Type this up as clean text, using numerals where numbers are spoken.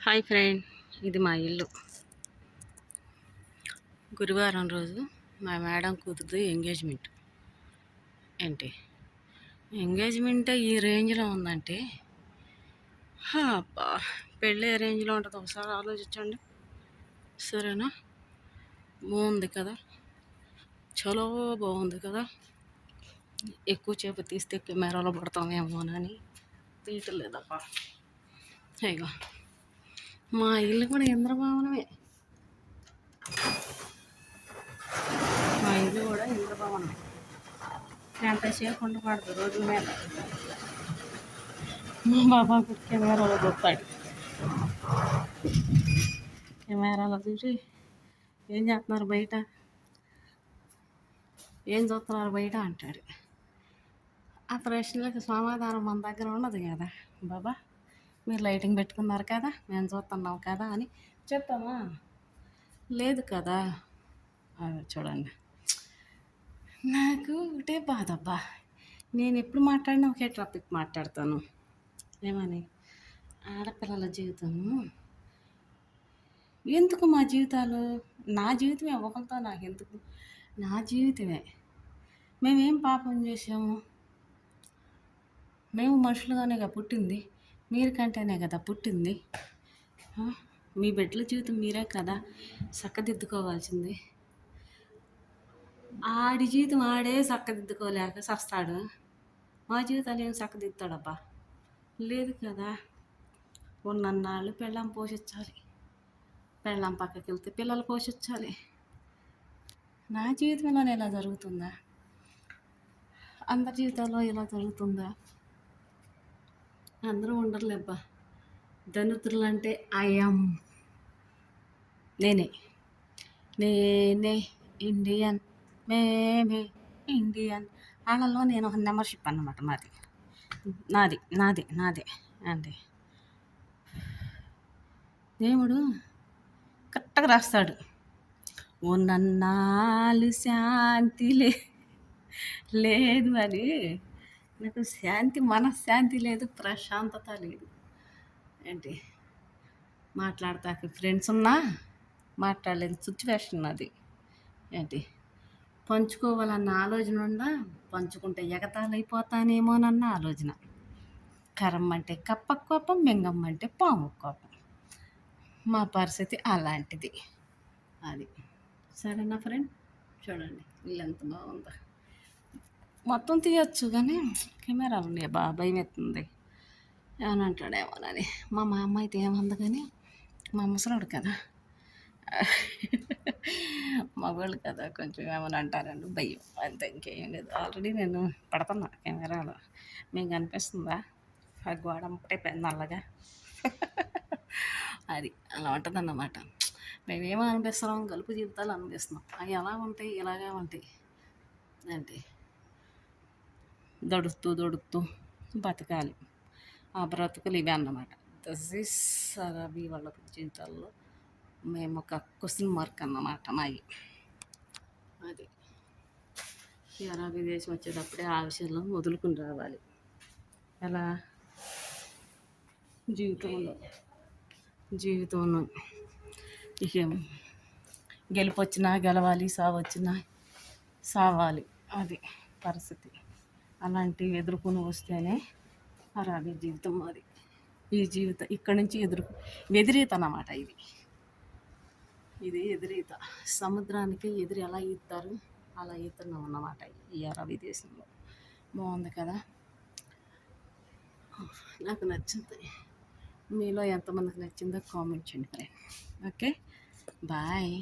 Hi friend, ఇది మా ఇల్లు. గురువారం రోజు మా మేడం కూతురుది ఎంగేజ్మెంట్. ఏంటి ఎంగేజ్మెంట్ ఈ రేంజ్లో ఉందంటే అబ్బా, పెళ్ళి ఏ రేంజ్లో ఉంటుందో ఒకసారి ఆలోచించండి. సరేనా? బాగుంది కదా, చాలా బాగుంది కదా. ఎక్కువసేపు తీస్తే కెమెరాలో పడతామేమోనని తీయట్లేదప్పా. ఇగో మా ఇల్లు కూడా ఇంద్రభవనమే. మా ఇల్లు కూడా ఇంద్రభవనమే. ఎంతసేపు ఉండకూడదు రోడ్ల మీద. మా బాబా కూడా కెమెరాలో చూస్తాడు. కెమెరాలో చూసి ఏం చేస్తున్నారు బయట, ఏం చూస్తున్నారు బయట అంటాడు. ఆ ప్రశ్నలకు సమాధానం మన దగ్గర ఉండదు కదా. బాబా, మీరు లైటింగ్ పెట్టుకున్నారు కదా, మేము చూస్తున్నాం కదా అని చెప్తామా? లేదు కదా. అది చూడండి, నాకు ఒకటే బాధబ్బా. నేను ఎప్పుడు మాట్లాడినా ఒకే టాపిక్ మాట్లాడతాను. ఏమని? ఆడపిల్లల జీవితం ఎందుకు? మా జీవితాలు, నా జీవితమే ఒకరితో నాకు ఎందుకు? నా జీవితమే. మేమేం పాపం చేసాము? మేము మనుషులుగానే కదా పుట్టింది, మీరు కంటేనే కదా పుట్టింది. మీ బిడ్డల జీవితం మీరే కదా చక్కదిద్దుకోవాల్సింది. ఆడి జీవితం ఆడే చక్కదిద్దుకోలేక చస్తాడు. మా జీవితాలు ఏం చక్కదిద్దాడబ్బా? లేదు కదా. ఉన్నన్నాళ్ళు పెళ్ళాం పోషించాలి, పెళ్ళాం పక్కకి వెళ్తే పిల్లలు పోషించాలి. నా జీవితంలోనే ఇలా జరుగుతుందా? అందరి జీవితాల్లో ఇలా జరుగుతుందా? అందరూ ఉండర్లేబ్బా. ధనుతులు అంటే ఐఎమ్ నేనే ఇండియన్, మేమే ఇండియన్. వాళ్ళలో నేను ఒక మెంబర్షిప్ అన్నమాట. నాది అంటే దేవుడు కరెక్ట్గా రాస్తాడు. ఉన్నన్నాళ్ళు శాంతి లేదు అని. నాకు శాంతి, మనశ్శాంతి లేదు, ప్రశాంతత లేదు. ఏంటి మాట్లాడతాకి ఫ్రెండ్స్ ఉన్నా మాట్లాడలేదు సిచ్యువేషన్ అది. ఏంటి పంచుకోవాలన్న ఆలోచన ఉందా, పంచుకుంటే ఎగతాళైపోతానేమోనన్న ఆలోచన. కరమ్మంటే కప్ప కోపం, మింగమ్మంటే పాము కోపం. మా పరిస్థితి అలాంటిది. అది సరేనా ఫ్రెండ్? చూడండి ఇల్లు ఎంత బాగుందో. మొత్తం తీయచ్చు కానీ కెమెరాలు ఉన్నాయి, బాగా భయం ఎత్తుంది. ఏమని అంటాడేమోనని. మా అమ్మ అయితే ఏమంది కానీ, మా ముసలాడు కదా, మగవాళ్ళు కదా, కొంచెం ఏమని అంటారండి భయం, అంతే, ఇంకేం లేదు. ఆల్రెడీ నేను పడుతున్నా కెమెరాలో. మీకు కనిపిస్తుందా? ఆ గోడ ఒకటే నల్లగా. అది అలా ఉంటుందన్నమాట. మేమేమో అనిపిస్తున్నాం, గలుపు జీవితాలు అనిపిస్తున్నాం. అవి ఎలా ఉంటాయి? ఇలాగే ఉంటాయి. అంటే దొడుకుతూ బతకాలి. ఆ బ్రతుకులు ఇవే అన్నమాట. దిస్ ఈస్ అరబీ వాళ్ళ జీవితాల్లో మేము ఒక క్వశ్చన్ మార్క్ అన్నమాట మాది. అది ఈ అరబీ దేశం వచ్చేటప్పుడే ఆ విషయంలో వదులుకుని రావాలి. ఎలా? జీవితంలో ఇక గెలుపొచ్చినా గెలవాలి, సావొచ్చినా సావాలి. అది పరిస్థితి. అలాంటివి ఎదుర్కొని వస్తేనే అరబీ జీవితం అది. ఈ జీవితం ఇక్కడి నుంచి ఎదురీత అన్నమాట. ఇది ఎదురీత. సముద్రానికి ఎదురు ఎలా ఈతారు అలా ఈతున్నాం అన్నమాట ఈ అరబీ దేశంలో. బాగుంది కదా, నాకు నచ్చింది. మీలో ఎంతమందికి నచ్చిందో కామెంట్ చేయండి ఫ్రెండ్. Okay, bye.